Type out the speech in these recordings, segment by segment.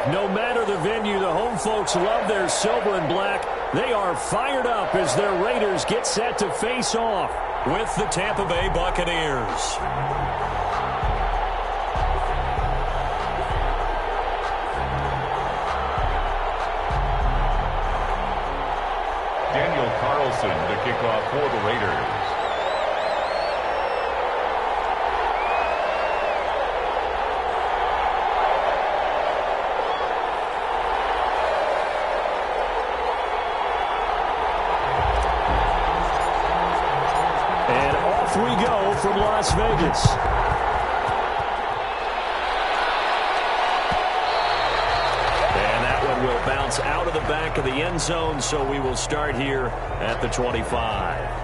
No matter the venue, the home folks love their silver and black. They are fired up as their Raiders get set to face off with the Tampa Bay Buccaneers. Daniel Carlson to kick off for the Raiders. And off we go from Las Vegas. Will bounce out of the back of the end zone, so we will start here at the 25.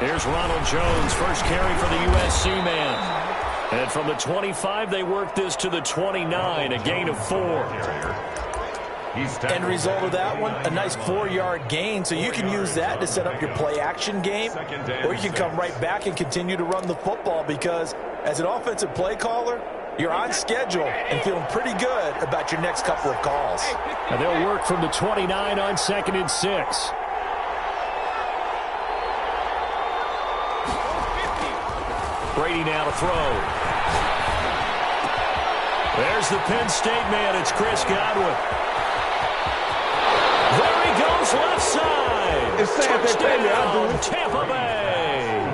Here's Ronald Jones, first carry for the USC man. And from the 25, they work this to the 29, a gain of 4. End result of that one, a nice 4-yard gain, so you can use that to set up your play-action game, or you can come right back and continue to run the football because as an offensive play caller, you're on schedule and feeling pretty good about your next couple of calls. And they'll work from the 29 on 2nd and 6. Brady now to throw. There's the Penn State man. It's Chris Godwin. There he goes left side. Touchdown, Tampa Bay.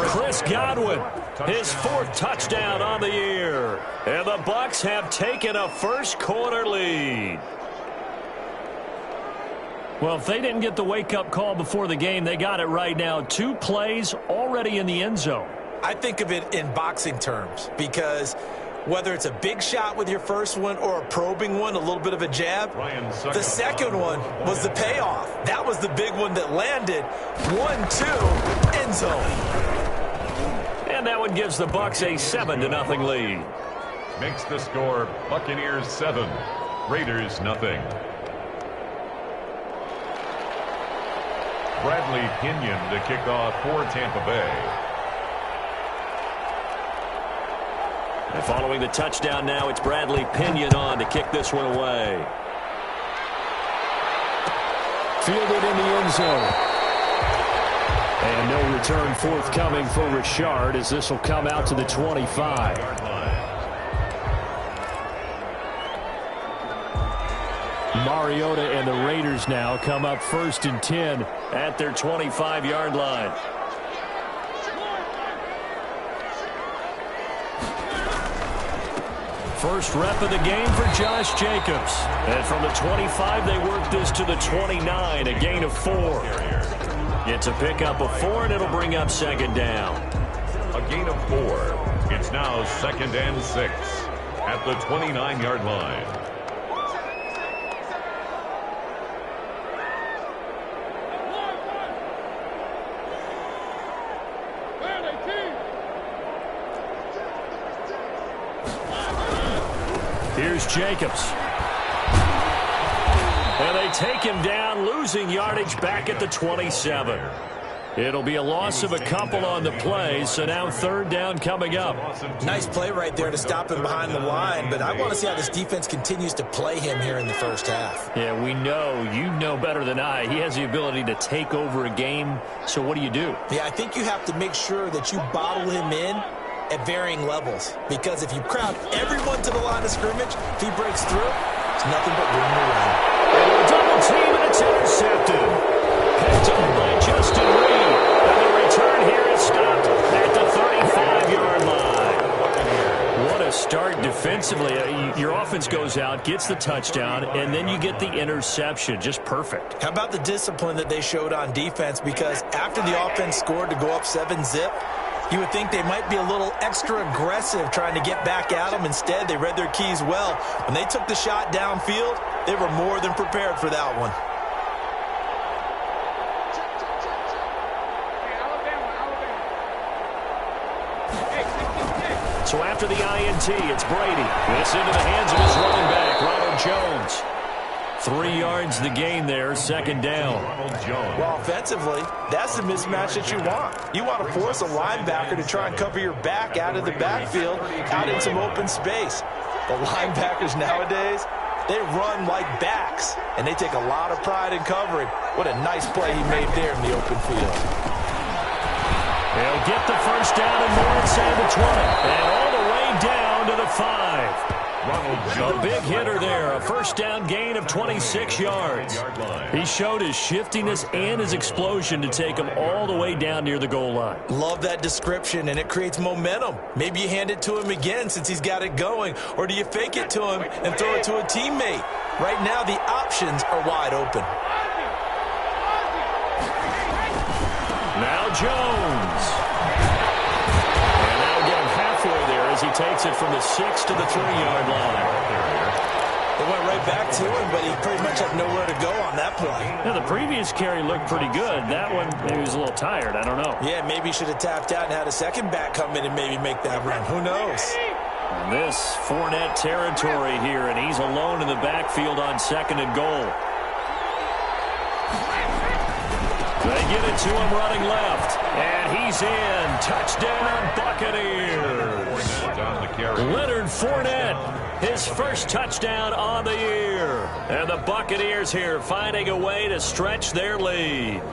Chris Godwin, his 4th touchdown on the year. And the Bucs have taken a first-quarter lead. Well, if they didn't get the wake-up call before the game, they got it right now. 2 plays already in the end zone. I think of it in boxing terms because whether it's a big shot with your first one or a probing one, a little bit of a jab, the second one was the payoff. That was the big one that landed. 1-2, end zone. And that one gives the Bucs a 7-0 lead. Makes the score Buccaneers 7, Raiders nothing. Bradley Pinion to kick off for Tampa Bay. And following the touchdown now, it's Bradley Pinion on to kick this one away. Fielded in the end zone. And no return forthcoming for Richard as this will come out to the 25. Mariota and the Raiders now come up 1st and 10 at their 25-yard line. First rep of the game for Josh Jacobs. And from the 25, they work this to the 29, a gain of 4. It's a pickup of 4, and it'll bring up 2nd down. A gain of 4. It's now 2nd and 6 at the 29-yard line. Here's Jacobs. And they take him down, losing yardage back at the 27. It'll be a loss of a couple on the play, so now 3rd down coming up. Nice play right there to stop him behind the line, but I want to see how this defense continues to play him here in the first half. Yeah, we know. You know better than I. He has the ability to take over a game, so what do you do? Yeah, I think you have to make sure that you bottle him in at varying levels, because if you crowd everyone to the line of scrimmage, if he breaks through, it's nothing but room to run. And a double team, and it's intercepted. Picked up by Justin Reed. And the return here is stopped at the 35-yard line. What a start defensively. Your offense goes out, gets the touchdown, and then you get the interception. Just perfect. How about the discipline that they showed on defense? Because after the offense scored to go up 7-zip, you would think they might be a little extra aggressive trying to get back at them. Instead, they read their keys well. When they took the shot downfield, they were more than prepared for that one. So after the INT, it's Brady. This into the hands of his running back, Ronald Jones. 3 yards the gain there, second down. Well, offensively, that's the mismatch that you want. You want to force a linebacker to try and cover your back out of the backfield, out in some open space. The linebackers nowadays, they run like backs, and they take a lot of pride in covering. What a nice play he made there in the open field. They'll get the first down and more inside the 20. And all the way down to the 5. A big hitter there, a first down gain of 26 yards. He showed his shiftiness and his explosion to take him all the way down near the goal line. Love that description, and it creates momentum. Maybe you hand it to him again since he's got it going, or do you fake it to him and throw it to a teammate? Right now, the options are wide open. Now Jones. And that'll get him halfway there as he takes it from the 6 to the 3-yard line. They went right back to him, but he pretty much had nowhere to go on that play. Now, the previous carry looked pretty good. That one, maybe he was a little tired. I don't know. Yeah, maybe he should have tapped out and had a second back come in and maybe make that run. Who knows? And this Fournette territory here, and he's alone in the backfield on 2nd and goal. They get it to him running left, and he's in. Touchdown, Buccaneers. Leonard Fournette, his first touchdown on the year. And the Buccaneers here finding a way to stretch their lead.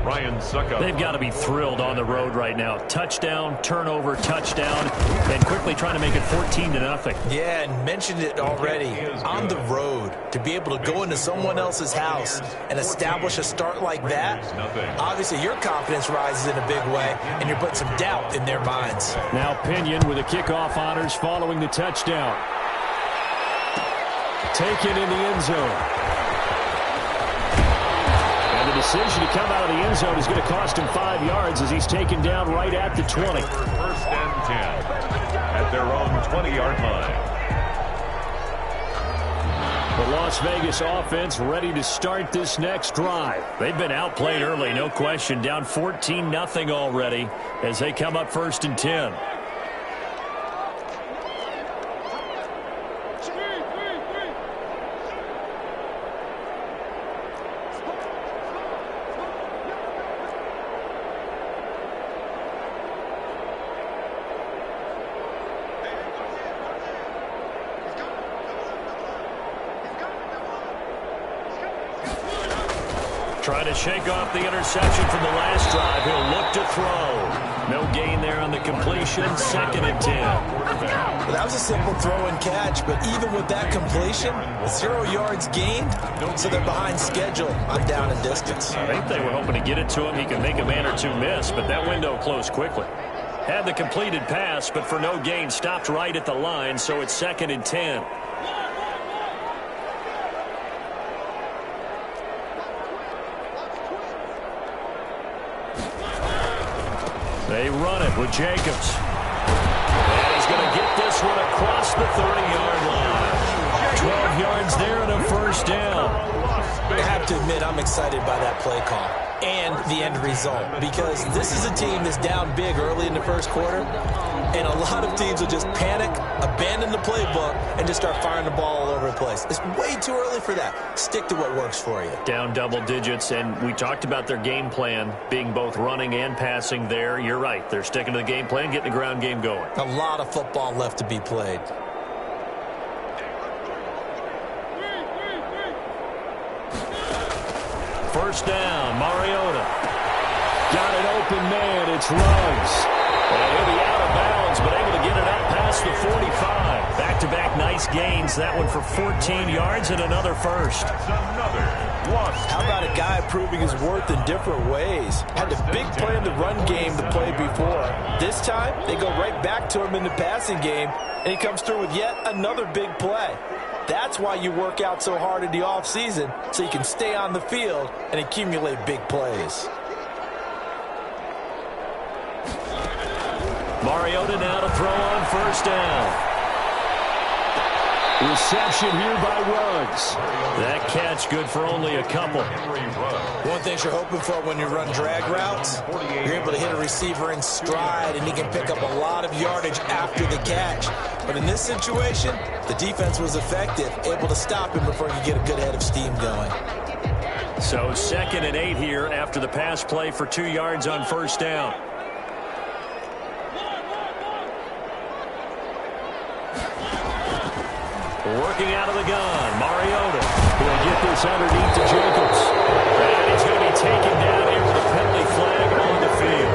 Ryan Suckup. They've got to be thrilled on the road right now. Touchdown, turnover, touchdown, and quickly trying to make it 14-0. Yeah, and mentioned it already. On the road, to be able to go into someone else's house and establish a start like that, obviously your confidence rises in a big way, and you're putting some doubt in their minds. Now Pinion with the kickoff honors following the touchdown. Taken in the end zone. The decision to come out of the end zone is going to cost him 5 yards as he's taken down right at the 20. First and 10 at their own 20-yard line. The Las Vegas offense ready to start this next drive. They've been outplayed early, no question. Down 14-0 already as they come up 1st and 10. Trying to shake off the interception from the last drive. He'll look to throw. No gain there on the completion. 2nd and 10. Well, that was a simple throw and catch, but even with that completion, 0 yards gained, so they're behind schedule on down and distance. I think they were hoping to get it to him. He could make a man or two miss, but that window closed quickly. Had the completed pass, but for no gain, stopped right at the line, so it's 2nd and 10. They run it with Jacobs. And he's going to get this one across the 30-yard line. 12 yards there and a first down. I have to admit, I'm excited by that play call and the end result, because this is a team that's down big early in the first quarter, and a lot of teams will just panic, abandon the playbook, and just start firing the ball all over the place. It's way too early for that. Stick to what works for you. Down double digits, and we talked about their game plan being both running and passing there. You're right. They're sticking to the game plan, getting the ground game going. A lot of football left to be played. First down, Mariota. Got an open man, it's Ruggs. And he'll be out of bounds, but able to get it up past the 45. Back-to-back nice gains, that one for 14 yards and another first. How about a guy proving his worth in different ways? Had a big play in the run game the play before. This time, they go right back to him in the passing game, and he comes through with yet another big play. That's why you work out so hard in the offseason, so you can stay on the field and accumulate big plays. Mariota now to throw on first down. Reception here by Ruggs. That catch good for only a couple. One thing you're hoping for when you run drag routes, you're able to hit a receiver in stride, and he can pick up a lot of yardage after the catch. But in this situation, the defense was effective, able to stop him before he could get a good head of steam going. So 2nd and 8 here after the pass play for 2 yards on first down. Working out of the gun, Mariota will get this underneath to Jacobs. And he's going to be taken down here with a penalty flag on the field.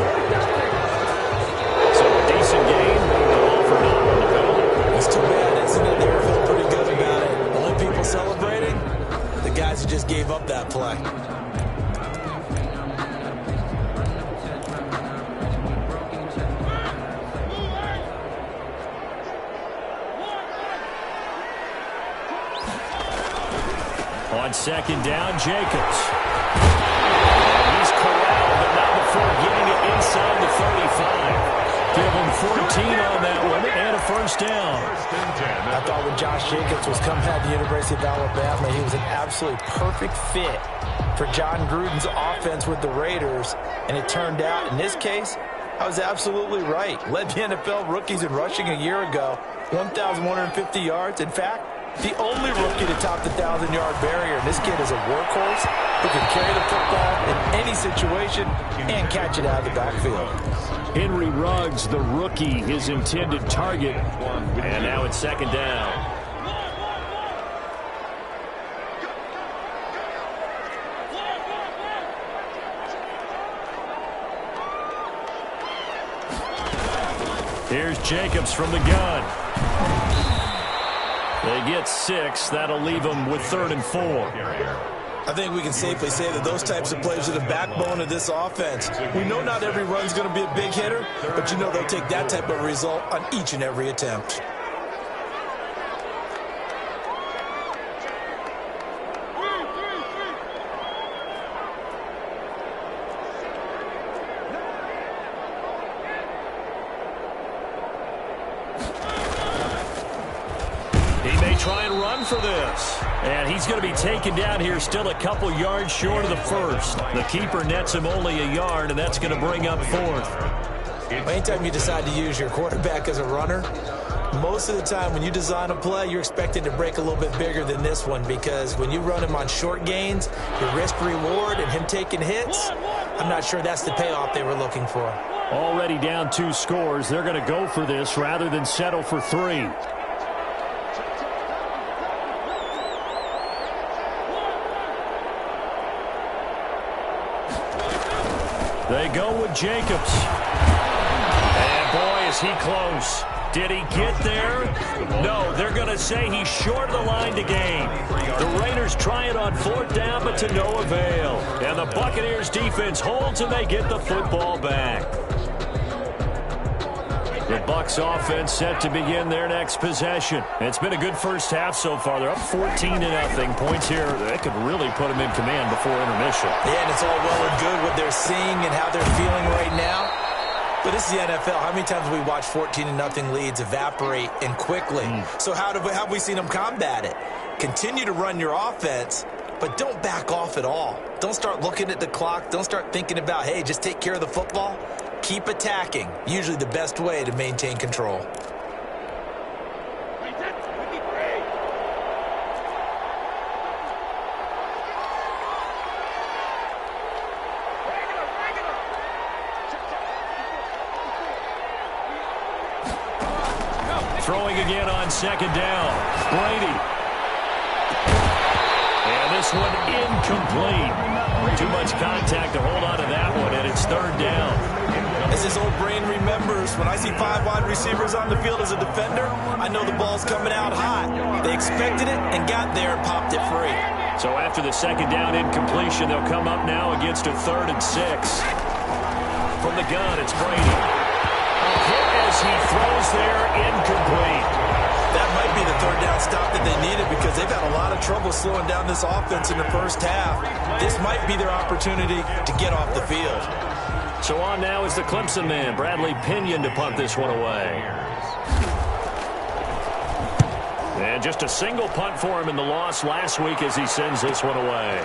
So a decent game, all for naught on the penalty. It's too bad, isn't it? They were feeling pretty good about it. The only people celebrating, the guys who just gave up that play. On 2nd down, Jacobs. And he's corralled, but not before getting it inside the 35. Give him 14 on that one and a first down. I thought when Josh Jacobs was coming out of the University of Alabama, he was an absolutely perfect fit for John Gruden's offense with the Raiders. And it turned out, in this case, I was absolutely right. Led the NFL rookies in rushing a year ago, 1,150 yards. In fact, the only rookie to top the 1,000-yard barrier. And this kid is a workhorse who can carry the football in any situation and catch it out of the backfield. Henry Ruggs, the rookie, his intended target. And now it's 2nd down. Here's Jacobs from the gun. They get 6. That'll leave them with 3rd and 4. I think we can safely say that those types of plays are the backbone of this offense. We know not every run's going to be a big hitter, but you know they'll take that type of result on each and every attempt. Try and run for this. And he's going to be taken down here still a couple yards short of the first. The keeper nets him only a yard, and that's going to bring up 4th. Anytime you decide to use your quarterback as a runner, most of the time when you design a play, you're expected to break a little bit bigger than this one, because when you run him on short gains, your risk-reward and him taking hits, I'm not sure that's the payoff they were looking for. Already down 2 scores. They're going to go for this rather than settle for 3. They go with Jacobs. And boy, is he close. Did he get there? No, they're going to say he's short of the line to gain. The Raiders try it on 4th down, but to no avail. And the Buccaneers defense holds and they get the football back. The Bucs offense set to begin their next possession. It's been a good first half so far. They're up 14-0. Points here that could really put them in command before intermission. Yeah, and it's all well and good what they're seeing and how they're feeling right now. But this is the NFL. How many times have we watched 14-0 leads evaporate and quickly? So how have we seen them combat it? Continue to run your offense, but don't back off at all. Don't start looking at the clock. Don't start thinking about, hey, just take care of the football. Keep attacking. Usually the best way to maintain control. Throwing again on 2nd down. Brady. And this one incomplete. Too much contact to hold on to that one, and it's 3rd down. As his old brain remembers, when I see 5 wide receivers on the field as a defender, I know the ball's coming out hot. They expected it and got there and popped it free. So after the 2nd down incompletion, they'll come up now against a 3rd and 6. From the gun, it's Brady. A hit as he throws there, incomplete. That might be the 3rd down stop that they needed, because they've had a lot of trouble slowing down this offense in the first half. This might be their opportunity to get off the field. So on now is the Clemson man, Bradley Pinion, to punt this one away. And just a single punt for him in the loss last week as he sends this one away.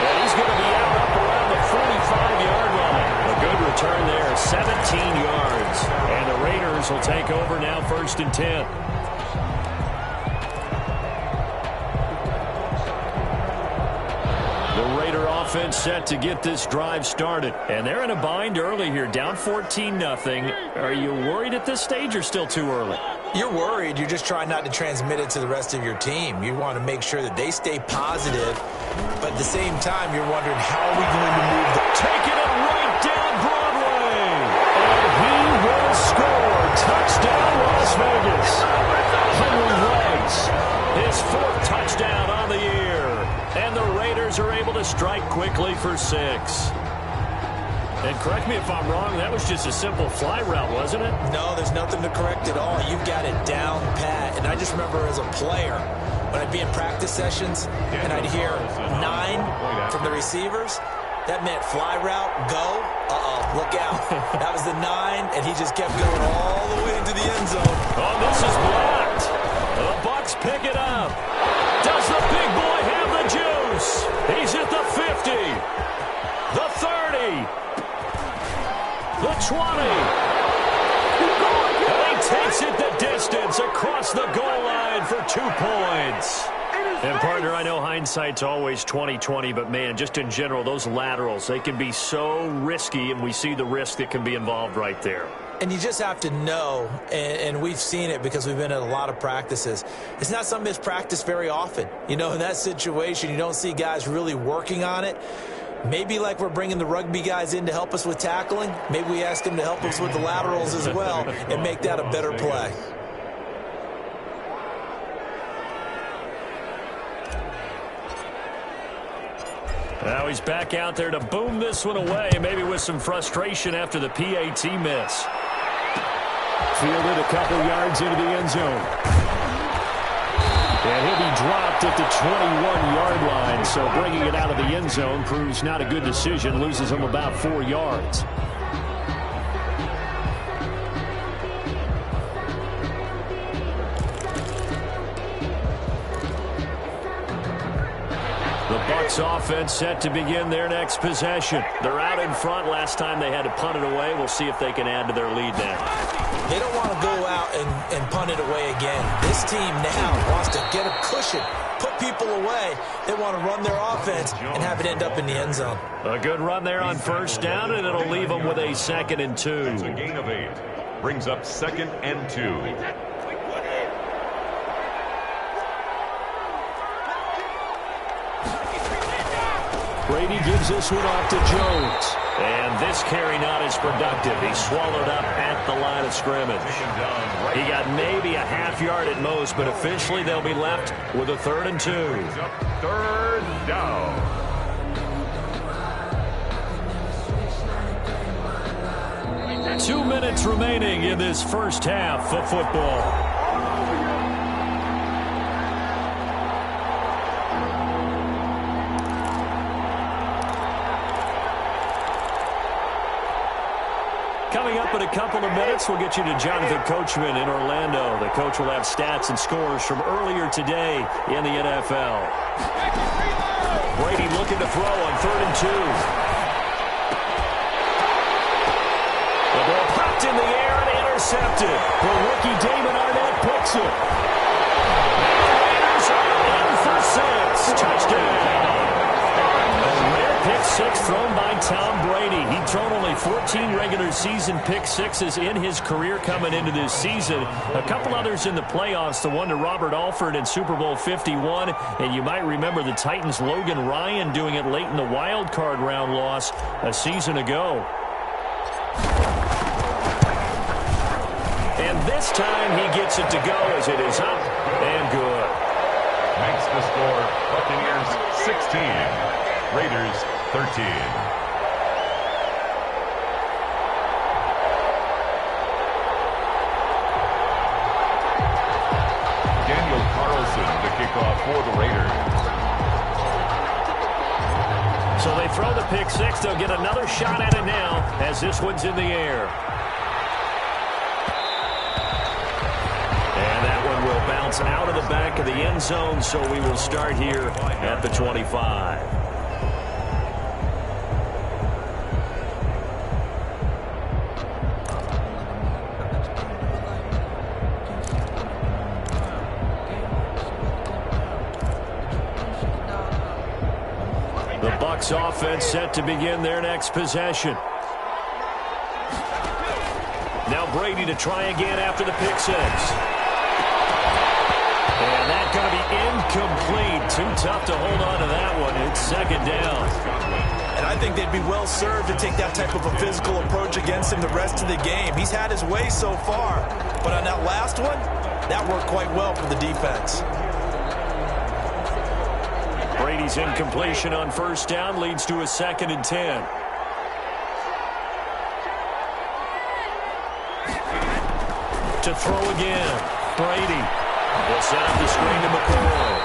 And he's going to be out up around the 45-yard line. A good return there, 17 yards. And the Raiders will take over now, 1st and 10. Offense set to get this drive started. And they're in a bind early here, down 14-0. Are you worried at this stage or still too early? You're worried. You're just trying not to transmit it to the rest of your team. You want to make sure that they stay positive, but at the same time, you're wondering how are we going to move the... Taking it right down Broadway. And he will score. Touchdown, Las Vegas. Henry Ruggs, his 4th touchdown on the year. And the Raiders are able to strike quickly for 6. And correct me if I'm wrong, that was just a simple fly route, wasn't it? No, there's nothing to correct at all. You've got it down pat. And I just remember as a player, when I'd be in practice sessions and I'd hear 9 from the receivers, that meant fly route, go, look out. That was the 9, and he just kept going all the way into the end zone. Oh, this is blocked. The Bucs pick it up. Does the big boy have the juice? He's at the 50, the 30, the 20. And he takes it the distance across the goal line for 2 points. And, partner, I know hindsight's always 20/20, but, man, just in general, those laterals, they can be so risky, and we see the risk that can be involved right there. And you just have to know, and we've seen it because we've been at a lot of practices, it's not something that's practiced very often. You know, in that situation, you don't see guys really working on it. Maybe like we're bringing the rugby guys in to help us with tackling, maybe we ask them to help us with the laterals as well and make that a better play. Now he's back out there to boom this one away, maybe with some frustration after the PAT miss. Fielded a couple yards into the end zone. And he'll be dropped at the 21-yard line, so bringing it out of the end zone proves not a good decision, loses him about 4 yards. The Bucs offense set to begin their next possession. They're out in front. Last time they had to punt it away. We'll see if they can add to their lead now. They don't want to go out and punt it away again. This team now wants to get a cushion, put people away. They want to run their offense and have it end up in the end zone. A good run there on 1st down, and it'll leave them with a 2nd and 2. It's a gain of 8. Brings up 2nd and 2. Brady gives this one off to Jones. And this carry not as productive. He's swallowed up at the line of scrimmage. He got maybe a half yard at most, but officially they'll be left with a 3rd and 2. 3rd down. Two minutes remaining in this first half of football. Coming up in a couple of minutes, we'll get you to Jonathan Coachman in Orlando. The coach will have stats and scores from earlier today in the NFL. Brady looking to throw on 3rd and 2. The ball popped in the air and intercepted. The rookie Damon Arnett picks it. Raiders are in for 6. Touchdown. Pick 6 thrown by Tom Brady. He'd thrown only 14 regular season pick sixes in his career coming into this season. A couple others in the playoffs, the one to Robert Alford in Super Bowl 51. And you might remember the Titans' Logan Ryan doing it late in the wild card round loss a season ago. And this time he gets it to go as it is up and good. Makes the score Buccaneers 16. Raiders 13. Daniel Carlson to kick off for the Raiders. So they throw the pick 6. They'll get another shot at it now as this one's in the air. gets out of the back of the end zone, so we will start here at the 25. The Bucs offense set to begin their next possession. Now Brady to try again after the pick six. And that's going to be incomplete. Too tough to hold on to that one. It's second down. And I think they'd be well served to take that type of a physical approach against him the rest of the game. He's had his way so far. But on that last one, that worked quite well for the defense. Brady's incompletion on first down leads to a 2nd and 10. To throw again. Brady will set up the screen to McCoy.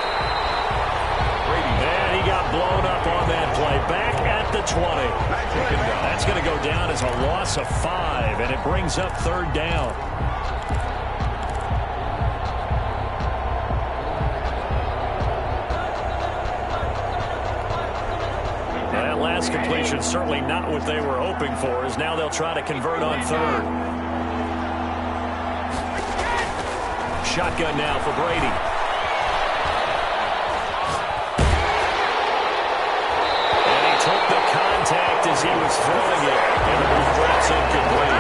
And he got blown up on that play. Back at the 20. That's going to go down as a loss of 5, and it brings up 3rd down. That last completion certainly not what they were hoping for, as now they'll try to convert on 3rd. Shotgun now for Brady. And he took the contact as he was throwing it, and the ball drops incomplete.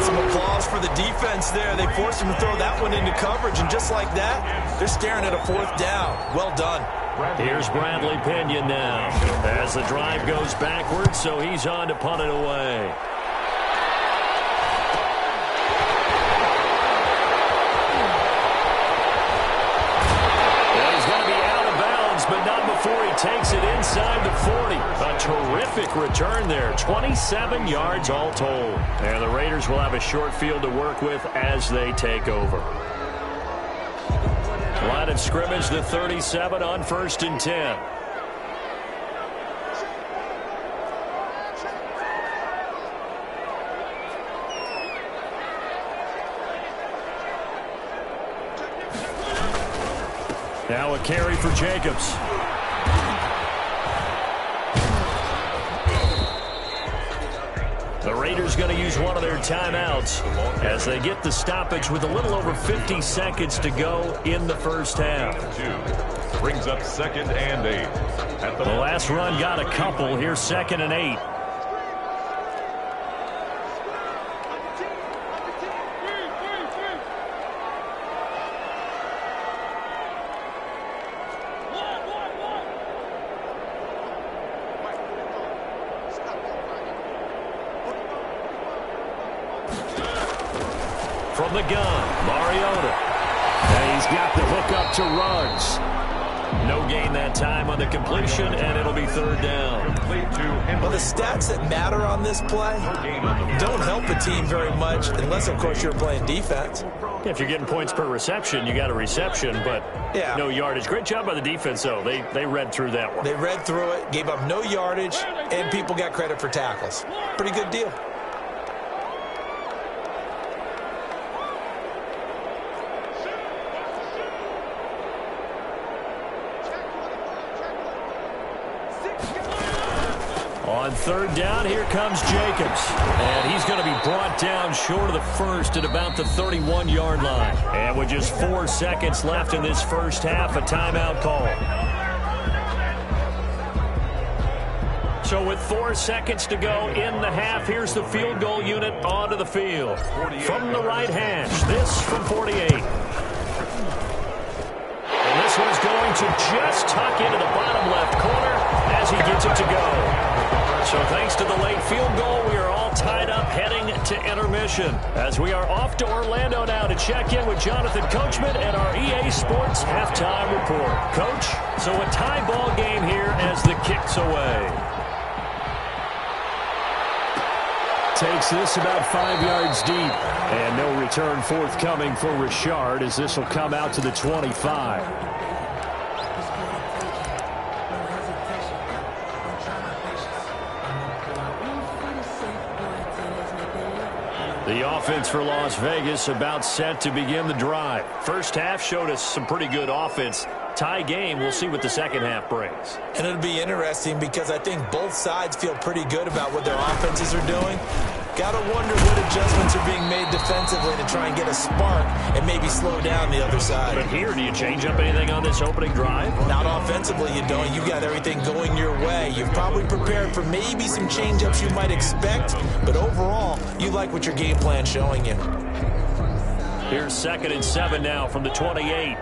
Some applause for the defense there. They forced him to throw that one into coverage, and just like that, they're staring at a 4th down. Well done. Here's Bradley Pinion now as the drive goes backwards, so he's on to punt it away. And he's going to be out of bounds, but not before he takes it inside the 40. A terrific return there, 27 yards all told. And the Raiders will have a short field to work with as they take over. Line of scrimmage, the 37 on 1st and 10. Now a carry for Jacobs. The Raiders going to use one of their timeouts as they get the stoppage with a little over 50 seconds to go in the first half. Brings up 2nd and 8. At The last run got a couple. Here's 2nd and 8. From the gun, Mariota. And he's got the hook up to Ruggs. No gain that time on the completion, and it'll be 3rd down. Well, the stats that matter on this play don't help a team very much unless, of course, you're playing defense. If you're getting points per reception, you got a reception, but no yardage. Great job by the defense, though. They read through that one. They read through it, gave up no yardage, and people got credit for tackles. Pretty good deal. On 3rd down, here comes Jacobs. And he's going to be brought down short of the first at about the 31-yard line. And with just 4 seconds left in this first half, a timeout call. So with 4 seconds to go in the half, here's the field goal unit onto the field. From the right hash, this from 48. And this one's going to just tuck into the bottom left corner as he gets it to go. So thanks to the late field goal, we are all tied up heading to intermission. As we are off to Orlando now to check in with Jonathan Coachman and our EA Sports halftime report. Coach, so a tie ball game here as the kick's away. Takes this about 5 yards deep. And no return forthcoming for Richard as this will come out to the 25. The offense for Las Vegas about set to begin the drive. First half showed us some pretty good offense. Tie game, we'll see what the second half brings. And it'll be interesting because I think both sides feel pretty good about what their offenses are doing. Got to wonder what adjustments are being made defensively to try and get a spark and maybe slow down the other side. But here, do you change up anything on this opening drive? Not offensively, you don't. You got everything going your way. You've probably prepared for maybe some change-ups you might expect, but overall, you like what your game plan's showing you. Here's 2nd and 7 now from the 28.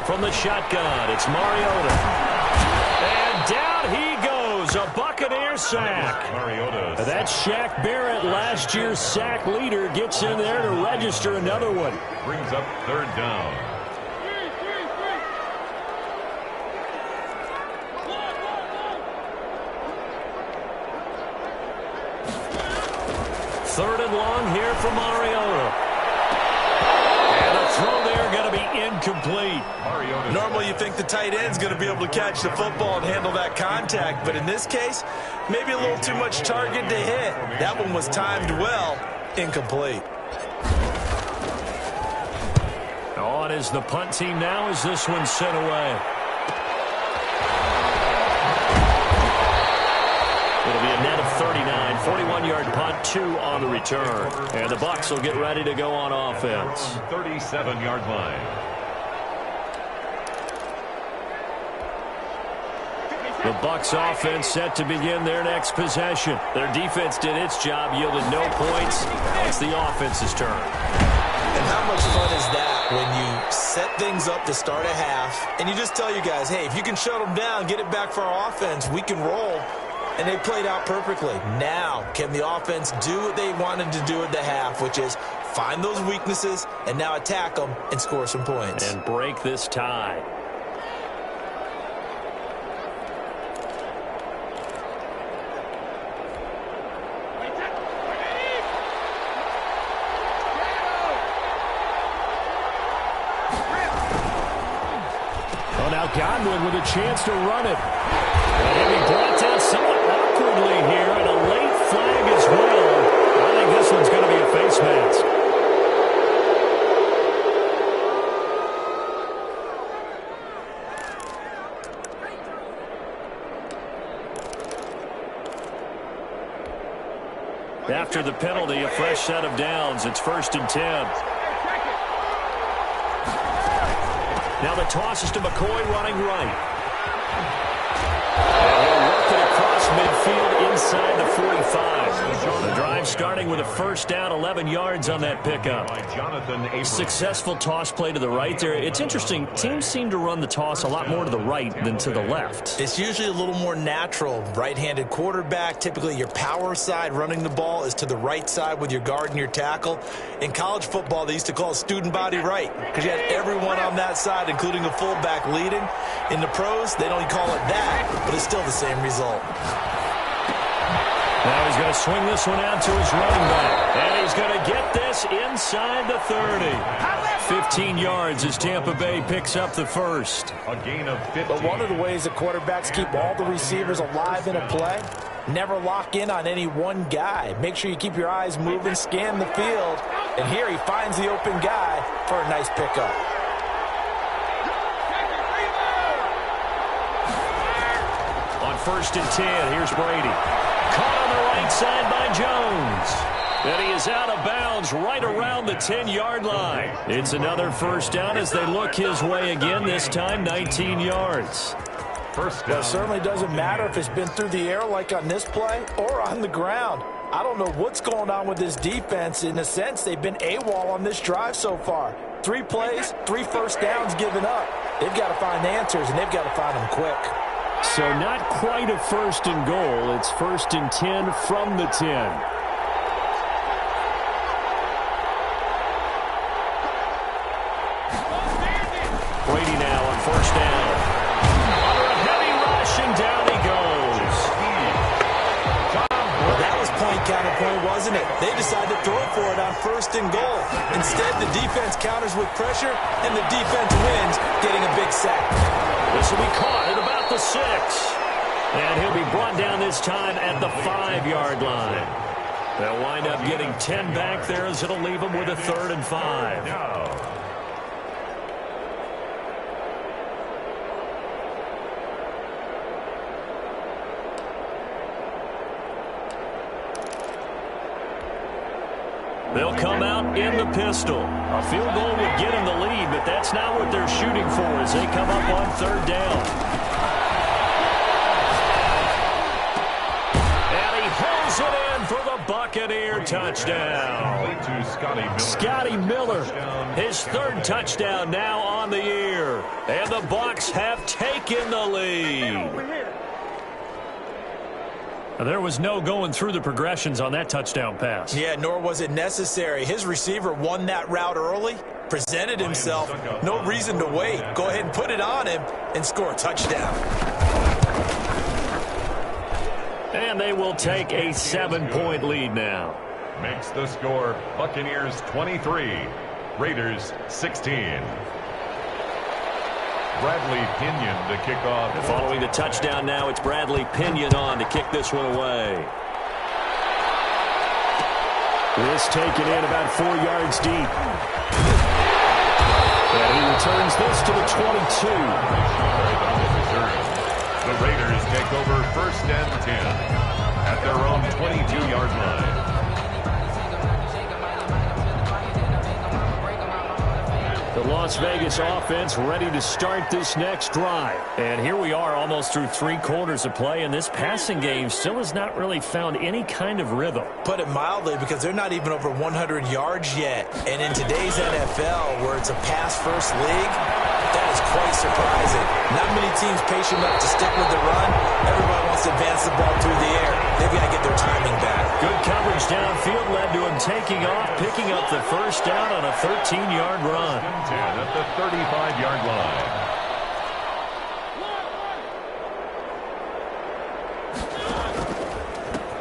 From the shotgun, it's Mariota. And down he goes, a Buccaneer sack. Mariota. That's Shaq Barrett, last year's sack leader, gets in there to register another one. Brings up 3rd down. Third and long here for Mariota. And the throw there going to be incomplete. Normally you think the tight end's going to be able to catch the football and handle that contact, but in this case, maybe a little too much target to hit. That one was timed well, incomplete. On is the punt team now as this one's sent away. It'll be a net of 39, 41-yard punt, 2 on the return. And the Bucs will get ready to go on offense. 37-yard line. The Bucs offense set to begin their next possession. Their defense did its job, yielded no points. Now it's the offense's turn. And how much fun is that when you set things up to start a half and you just tell your guys, hey, if you can shut them down, get it back for our offense, we can roll. And they played out perfectly. Now, can the offense do what they wanted to do at the half, which is find those weaknesses and now attack them and score some points. And break this tie. Oh, now Godwin with a chance to run it. And he brought down somewhat awkwardly here, and a late flag as well. I think this one's going to be a face mask. After the penalty, a fresh set of downs. It's 1st and 10. Now the toss is to McCoy running right. And he'll work it across midfield inside the 45. The drive starting with a first down, 11 yards on that pickup. Successful toss play to the right there. It's interesting. Teams seem to run the toss a lot more to the right than to the left. It's usually a little more natural. Right-handed quarterback, typically your power side running the ball is to the right side with your guard and your tackle. In college football, they used to call it student body right because you had everyone on that side, including a fullback leading. In the pros, they don't call it that, but it's still the same result. Now he's going to swing this one out to his running back. And he's going to get this inside the 30. 15 yards as Tampa Bay picks up the first. A gain of 15. But one of the ways that quarterbacks keep all the receivers alive in a play, never lock in on any one guy. Make sure you keep your eyes moving, scan the field. And here he finds the open guy for a nice pickup. On 1st and 10, here's Brady. Caught on the right side by Jones. And he is out of bounds right around the 10-yard line. It's another first down as they look his way again, this time 19 yards. First down. Well, it certainly doesn't matter if it's been through the air like on this play or on the ground. I don't know what's going on with this defense. In a sense, they've been AWOL on this drive so far. 3 plays, 3 first downs given up. They've got to find answers, and they've got to find them quick. So not quite a 1st and goal. It's 1st and 10 from the 10. Brady now on 1st down. Under a heavy rush, and down he goes. Well, that was point counted point, wasn't it? They decided to throw for it on 1st and goal. Instead, the defense counters with pressure, and the defense wins, getting a big sack. This will be caught at about the 6. And he'll be brought down this time at the 5-yard line. They'll wind up getting 10 back there as it'll leave them with a 3rd and 5. They'll come out in the pistol. A field goal would get them the lead, but that's not what they're shooting for as they come up on 3rd down. And he holds it in for the Buccaneer touchdown. Scotty Miller, his 3rd touchdown now on the year. And the Bucs have taken the lead. There was no going through the progressions on that touchdown pass. Yeah, nor was it necessary. His receiver won that route early, presented himself. No reason to wait. Go ahead and put it on him and score a touchdown. And they will take a 7-point lead now. Makes the score Buccaneers 23, Raiders 16. Bradley Pinion to kick off. Following the touchdown now, it's Bradley Pinion on to kick this one away. This taken in about 4 yards deep. And he returns this to the 22. The Raiders take over 1st and 10 at their own 22-yard line. The Las Vegas offense ready to start this next drive. And here we are almost through 3 quarters of play, and this passing game still has not really found any kind of rhythm. Put it mildly, because they're not even over 100 yards yet. And in today's NFL, where it's a pass-first league, that is quite surprising. Not many teams patient enough to stick with the run. Everybody wants to advance the ball through the air. They've got to get their timing back. Good coverage downfield led to him taking off, picking up the 1st down on a 13-yard run. 10 at the 35-yard line.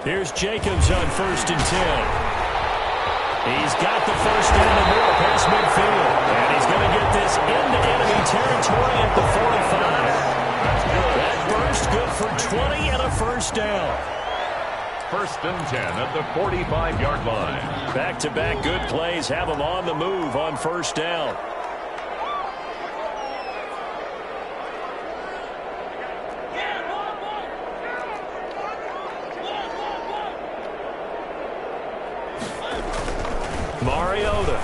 Here's Jacobs on 1st and 10. He's got the 1st down and more past midfield. And he's going to get this into enemy territory at the 45. That burst good for 20 and a 1st down. 1st and 10 at the 45-yard line. Back-to-back good plays have him on the move on 1st down. Mariota.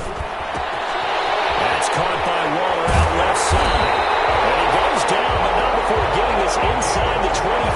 That's caught by Waller out left side. And he goes down, but not before getting this inside the 25.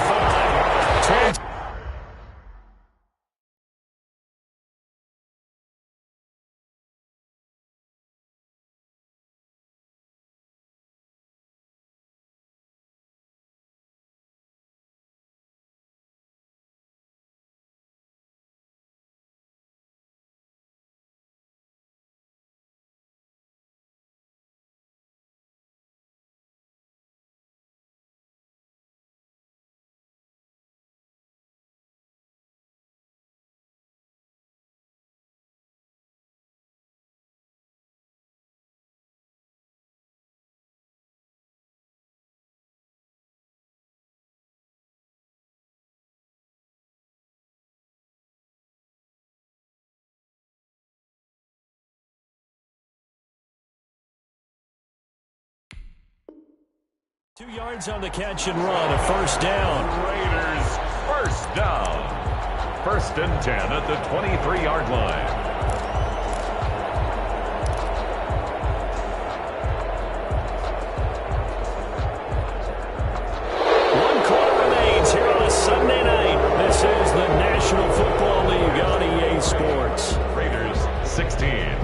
Two yards on the catch and run, a 1st down. Raiders 1st down. 1st and 10 at the 23-yard line. One quarter remains here on a Sunday night. This is the National Football League on EA Sports. Raiders 16.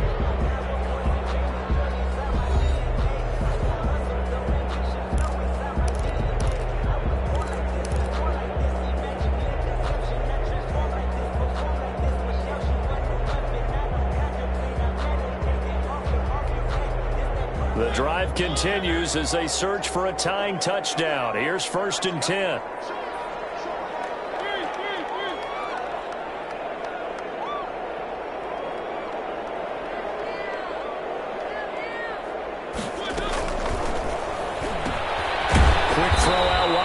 The drive continues as they search for a tying touchdown. Here's 1st and 10.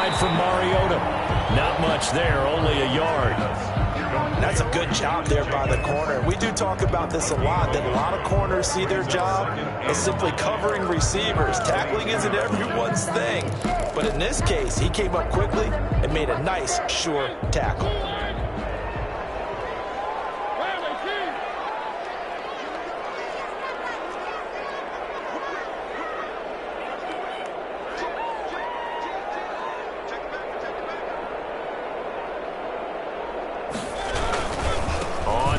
wide from Mariota. Not much there, only a yard. That's a good job there by the corner. We do talk about this a lot, that a lot of corners see their job as simply covering receivers. Tackling isn't everyone's thing. But in this case, he came up quickly and made a nice, sure tackle.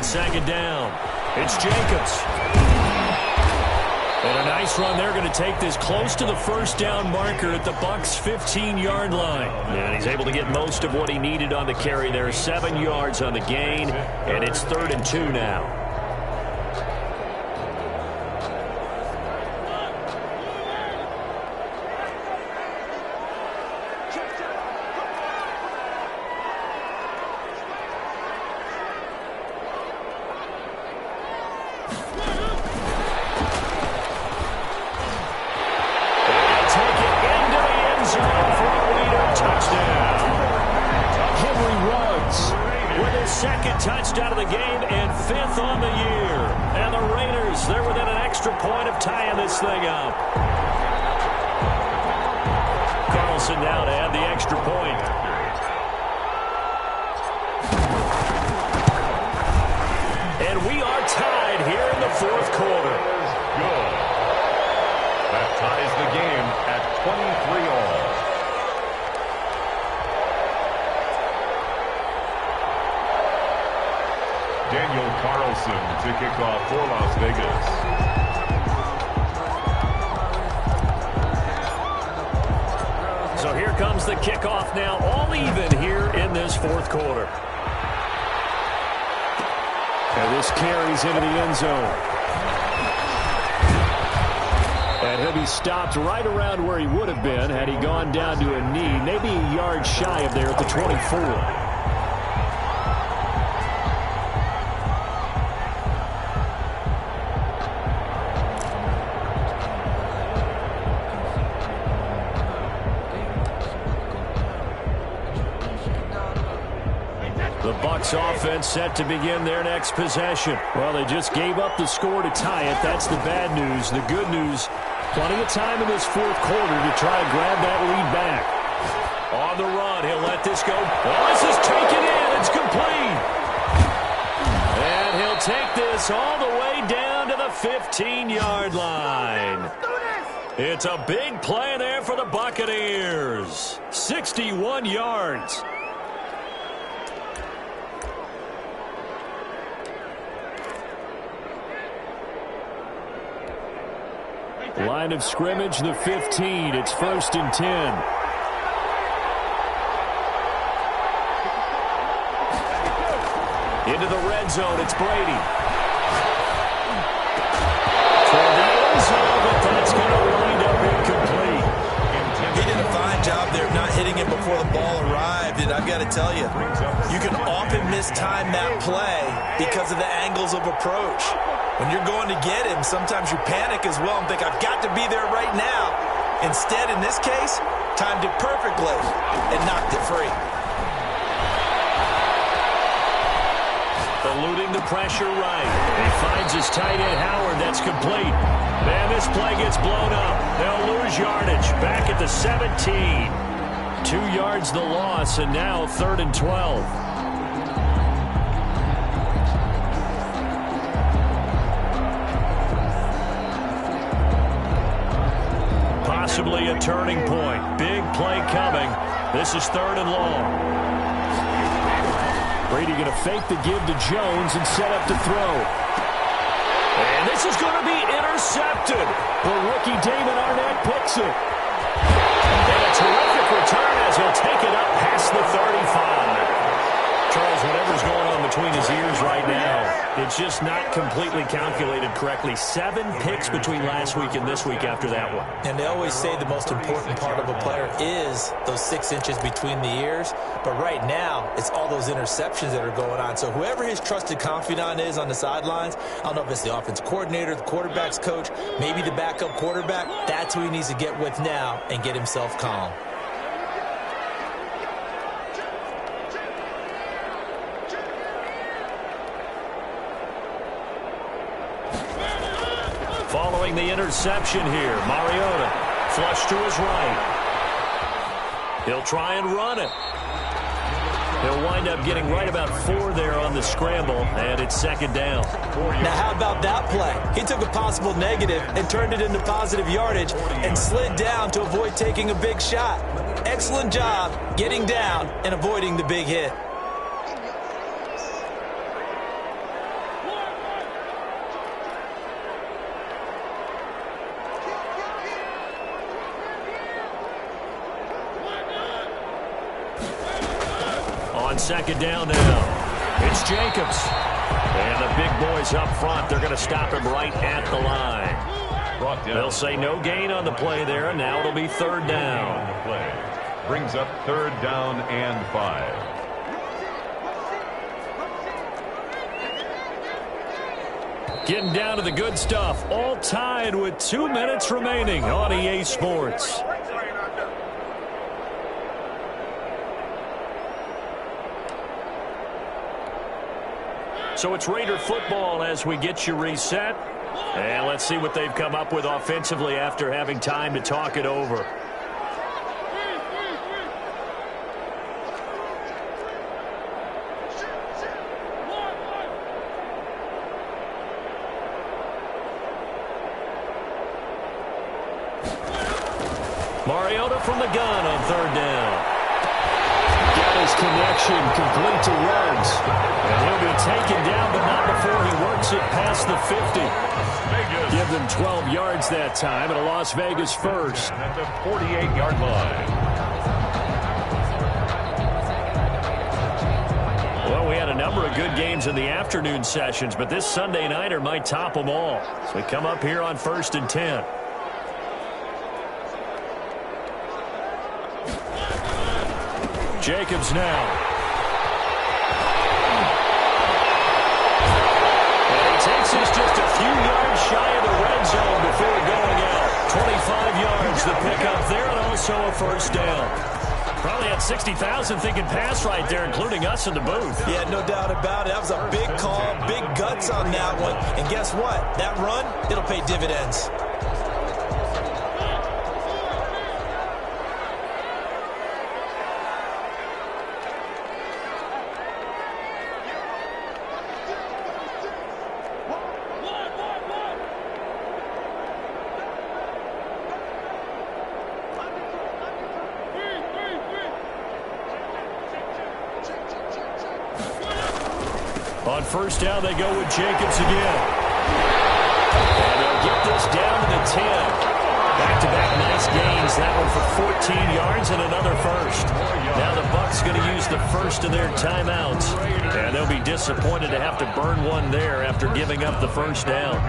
Second down. It's Jacobs. And a nice run. They're going to take this close to the first down marker at the Bucs' 15-yard line. And he's able to get most of what he needed on the carry there. 7 yards on the gain, and it's 3rd and 2 now. Second touchdown of the game and 5th on the year. And the Raiders, they're within an extra point of tying this thing up. Carlson now to add the extra point. And we are tied here in the 4th quarter. Good. That ties the game at 23 all. Daniel Carlson to kick off for Las Vegas. So here comes the kickoff now, all even here in this 4th quarter. And this carries into the end zone. And he'll be stopped right around where he would have been had he gone down to a knee, maybe a yard shy of there at the 24. The Bucs offense set to begin their next possession. Well, they just gave up the score to tie it. That's the bad news. The good news, plenty of time in this 4th quarter to try and grab that lead back. On the run, he'll let this go. Oh, this is taken in. It's complete. And he'll take this all the way down to the 15-yard line. It's a big play there for the Buccaneers. 61 yards. Line of scrimmage, the 15. It's 1st and 10. Into the red zone, it's Brady. Toward the end zone, but that's going to wind up incomplete. He did a fine job there of not hitting it before the ball arrived, and I've got to tell you, you can often mistime that play because of the angles of approach. When you're going to get him, sometimes you panic as well and think, I've got to be there right now. Instead, in this case, timed it perfectly and knocked it free. Eluding the pressure right. He finds his tight end, Howard. That's complete. And this play gets blown up. They'll lose yardage. Back at the 17. 2 yards the loss, and now 3rd and 12. Possibly a turning point. Big play coming. This is 3rd and long. Brady going to fake the give to Jones and set up to throw. And this is going to be intercepted. The rookie Damon Arnett picks it. And a terrific return as he'll take it up past the 35. Charles, whatever's going on between his ears right now, it's just not completely calculated correctly. 7 picks between last week and this week after that one. And they always say the most important part of a player is those 6 inches between the ears. But right now, it's all those interceptions that are going on. So whoever his trusted confidant is on the sidelines, I don't know if it's the offense coordinator, the quarterback's coach, maybe the backup quarterback, that's who he needs to get with now and get himself calm. Following the interception here, Mariota flush to his right. He'll try and run it. He'll wind up getting right about 4 there on the scramble, and it's second down. Now, how about that play? He took a possible negative and turned it into positive yardage and slid down to avoid taking a big shot. Excellent job getting down and avoiding the big hit. On second down now, it's Jacobs. And the big boys up front, they're going to stop him right at the line. They'll say no gain on the play there, and now it'll be third down. Brings up third down and 5. Getting down to the good stuff, all tied with 2 minutes remaining on EA Sports. So it's Raider football as we get you reset. And let's see what they've come up with offensively after having time to talk it over. Mariota from the gun on third down. Got his connection complete to Ruggs. And he'll be taken down, but not before he works it past the 50. Give them 12 yards that time, and a Las Vegas first. At the 48-yard line. Well, we had a number of good games in the afternoon sessions, but this Sunday nighter might top them all. So we come up here on 1st and 10. Jacobs now. And he takes us just a few yards shy of the red zone before going out. 25 yards the pickup there, and also a first down. Probably had 60,000 thinking pass right there, including us in the booth. Yeah, no doubt about it. That was a big call, big guts on that one. And guess what? That run, it'll pay dividends. On first down, they go with Jacobs again. And they'll get this down to the 10. Back-to-back nice gains. That one for 14 yards and another first. Now the Bucs going to use the first of their timeouts. And they'll be disappointed to have to burn one there after giving up the first down.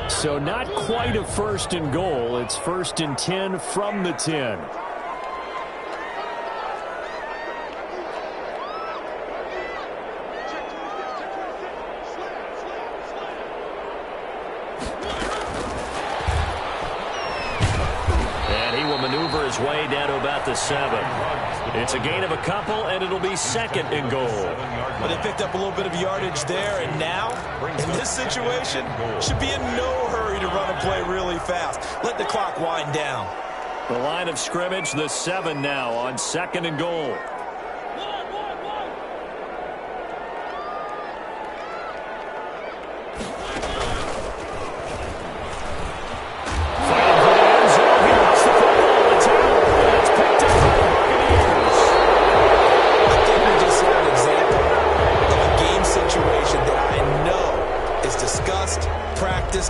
So not quite a first and goal. It's 1st and 10 from the 10. And he will maneuver his way down to about the 7. It's a gain of a couple, and it'll be 2nd and goal. But they picked up a little bit of yardage there, and now, in this situation, should be in no hurry to run a play really fast. Let the clock wind down. The line of scrimmage, the 7 now on 2nd and goal.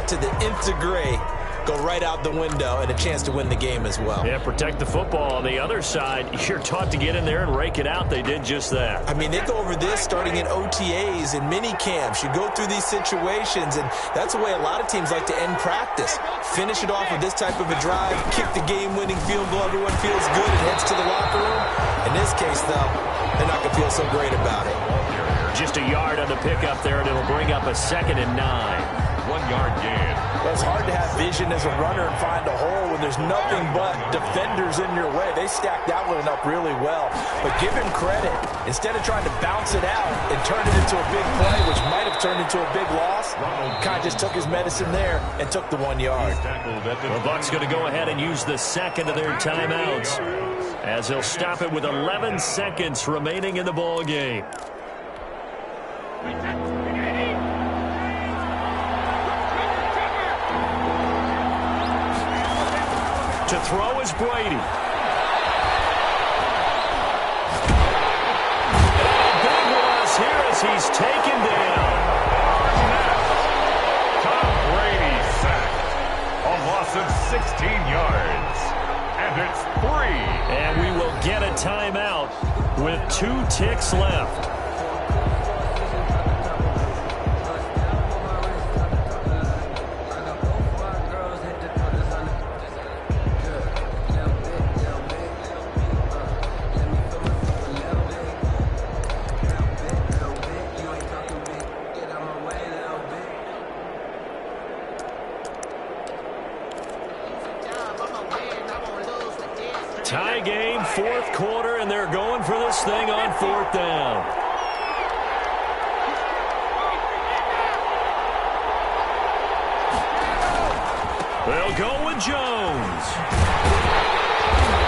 To the nth degree, go right out the window, and a chance to win the game as well. Yeah, protect the football. On the other side, you're taught to get in there and rake it out. They did just that. I mean, they go over this starting in OTAs and mini camps. You go through these situations, and that's the way a lot of teams like to end practice. Finish it off with this type of a drive, kick the game-winning field goal. Everyone feels good and heads to the locker room. In this case, though, they're not going to feel so great about it. Just a yard on the pickup there, and it'll bring up a 2nd and 9. 1 yard gain. vision as a runner and find a hole when there's nothing but defenders in your way. They stacked that one up really well. But give him credit. Instead of trying to bounce it out and turn it into a big play, which might have turned into a big loss, kind of just took his medicine there and took the 1 yard. The Bucs going to go ahead and use the second of their timeouts as they'll stop it with 11 seconds remaining in the ball game. To throw is Brady. And a big loss here as he's taken down. Tom Brady sacked. A loss of 16 yards. And it's 3. And we will get a timeout with 2 ticks left. Tie game, 4th quarter, and they're going for this thing on 4th down. They'll go with Jones.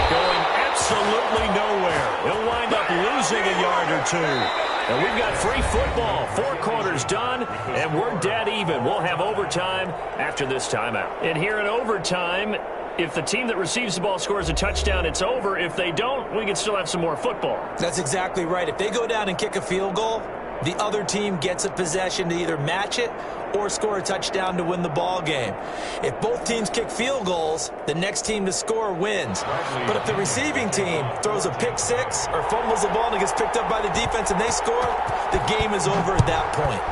Going absolutely nowhere. He'll wind up losing a yard or 2. And we've got free football. 4 quarters done, and we're dead even. We'll have overtime after this timeout. And here in overtime, if the team that receives the ball scores a touchdown, it's over. If they don't, we can still have some more football. That's exactly right. If they go down and kick a field goal, the other team gets a possession to either match it or score a touchdown to win the ball game. If both teams kick field goals, the next team to score wins. But if the receiving team throws a pick six or fumbles the ball and it gets picked up by the defense and they score, the game is over at that point.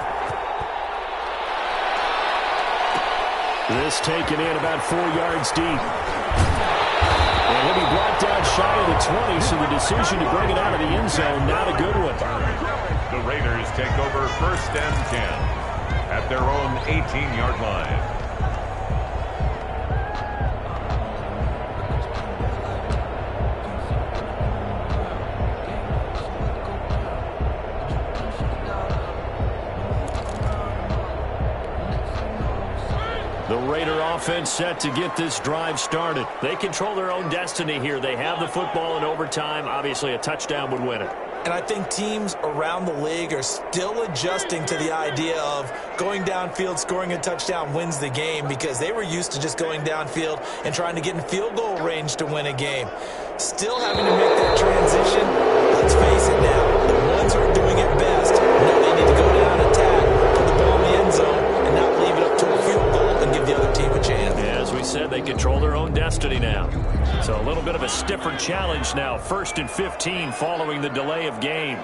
This taken in about 4 yards deep. And he'll be brought down shy of the 20, so the decision to bring it out of the end zone, not a good one. The Raiders take over 1st and 10 at their own 18-yard line. The Raider offense set to get this drive started. They control their own destiny here. They have the football in overtime. Obviously, a touchdown would win it. And I think teams around the league are still adjusting to the idea of going downfield, scoring a touchdown wins the game, because they were used to just going downfield and trying to get in field goal range to win a game. Still having to make that transition. Let's face it now, the ones who are doing it best know they need to go down, attack, put the ball in the end zone, and not leave it up to a field goal and give the other team a chance. As we said, they control their own destiny now. So a little bit of a stiffer challenge now. 1st and 15 following the delay of game.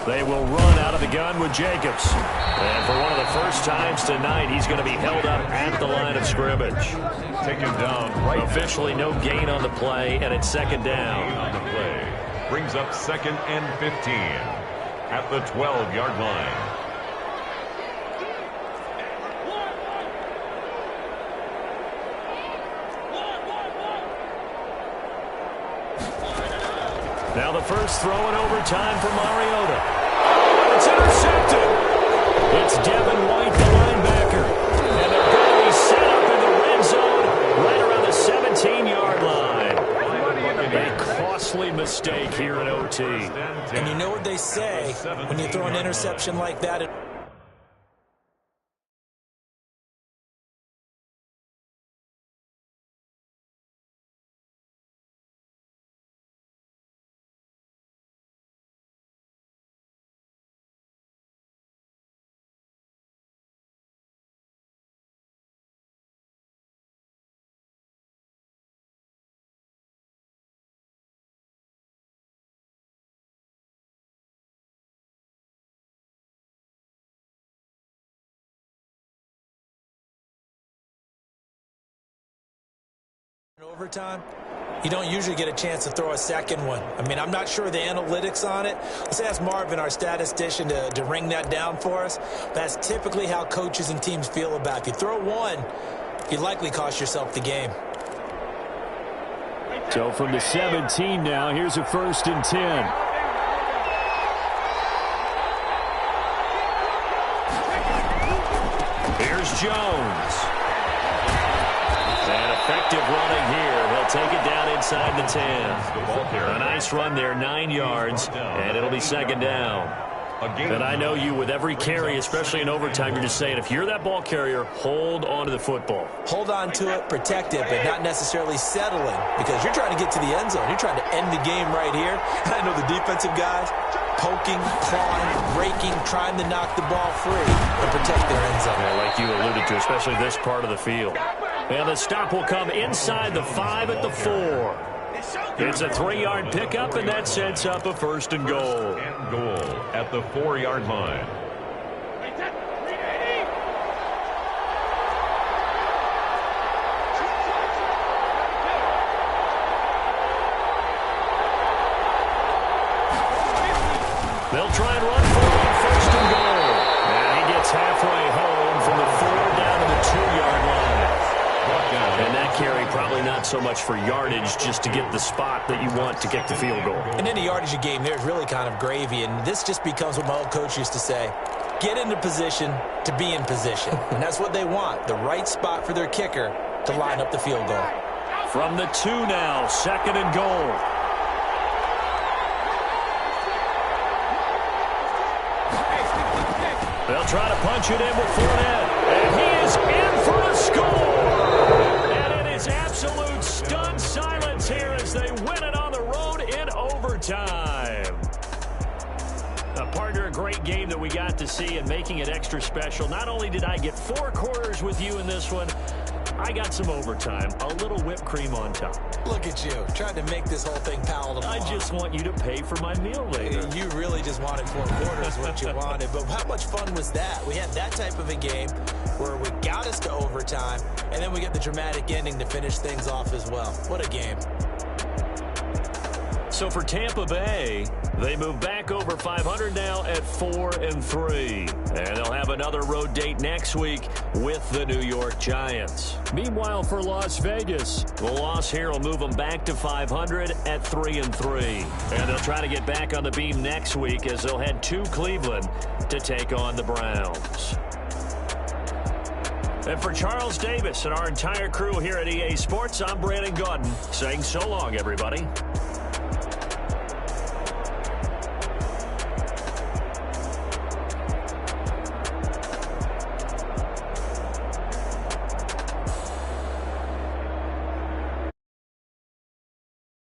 They will run out of the gun with Jacobs. And for one of the first times tonight, he's going to be held up at the line of scrimmage. Taken down right. Officially no gain on the play, and it's 2nd down. On the play. Brings up 2nd and 15 at the 12-yard line. Now the first throw in overtime for Mariota. It's intercepted. It's Devin White, the linebacker. And they're going to be set up in the red zone right around the 17-yard line. A costly mistake here in OT. And you know what they say, when you throw an interception like that, In overtime, you don't usually get a chance to throw a second one. I mean, I'm not sure the analytics on it. Let's ask Marvin, our statistician, to ring that down for us. That's typically how coaches and teams feel about it. If you throw one, you likely cost yourself the game. So from the 17 now, here's a 1st and 10. Here's Jones. And effective running here. He'll take it down inside the 10. A nice run there, 9 yards, and it'll be 2nd down. And I know you, with every carry, especially in overtime, you're just saying, if you're that ball carrier, hold on to the football. Hold on to it, protect it, but not necessarily settling, because you're trying to get to the end zone. You're trying to end the game right here. And I know the defensive guys poking, clawing, raking, trying to knock the ball free and protect their end zone. Yeah, like you alluded to, especially this part of the field. And the stop will come inside the 5 at the 4. It's a 3-yard pickup, and that sets up a 1st and goal. And goal at the 4-yard line. They'll try and run for it on 1st and goal. And he gets halfway home from the 4 down to the 2-yard line. And that carry probably not so much for yardage, just to get the spot that you want to get the field goal. And in the yardage game, there's really kind of gravy, and this just becomes what my old coach used to say. Get into position to be in position. And that's what they want, the right spot for their kicker to line up the field goal. From the 2 now, 2nd and goal. They'll try to punch it in with Fournette. And he is in for a score. And it is absolute stunned silence here as they win it on the road in overtime. Partner, a great game that we got to see and making it extra special. Not only did I get 4 quarters with you in this one, I got some overtime, a little whipped cream on top. Look at you, trying to make this whole thing palatable. I just want you to pay for my meal later. You really just wanted 4 quarters, what you wanted. But how much fun was that? We had that type of a game where we got us to overtime, and then we get the dramatic ending to finish things off as well. What a game. So for Tampa Bay, they move back over 500 now at 4-3. And they'll have another road date next week with the New York Giants. Meanwhile, for Las Vegas, the loss here will move them back to 500 at 3-3. And they'll try to get back on the beam next week as they'll head to Cleveland to take on the Browns. And for Charles Davis and our entire crew here at EA Sports, I'm Brandon Gaudin saying so long, everybody.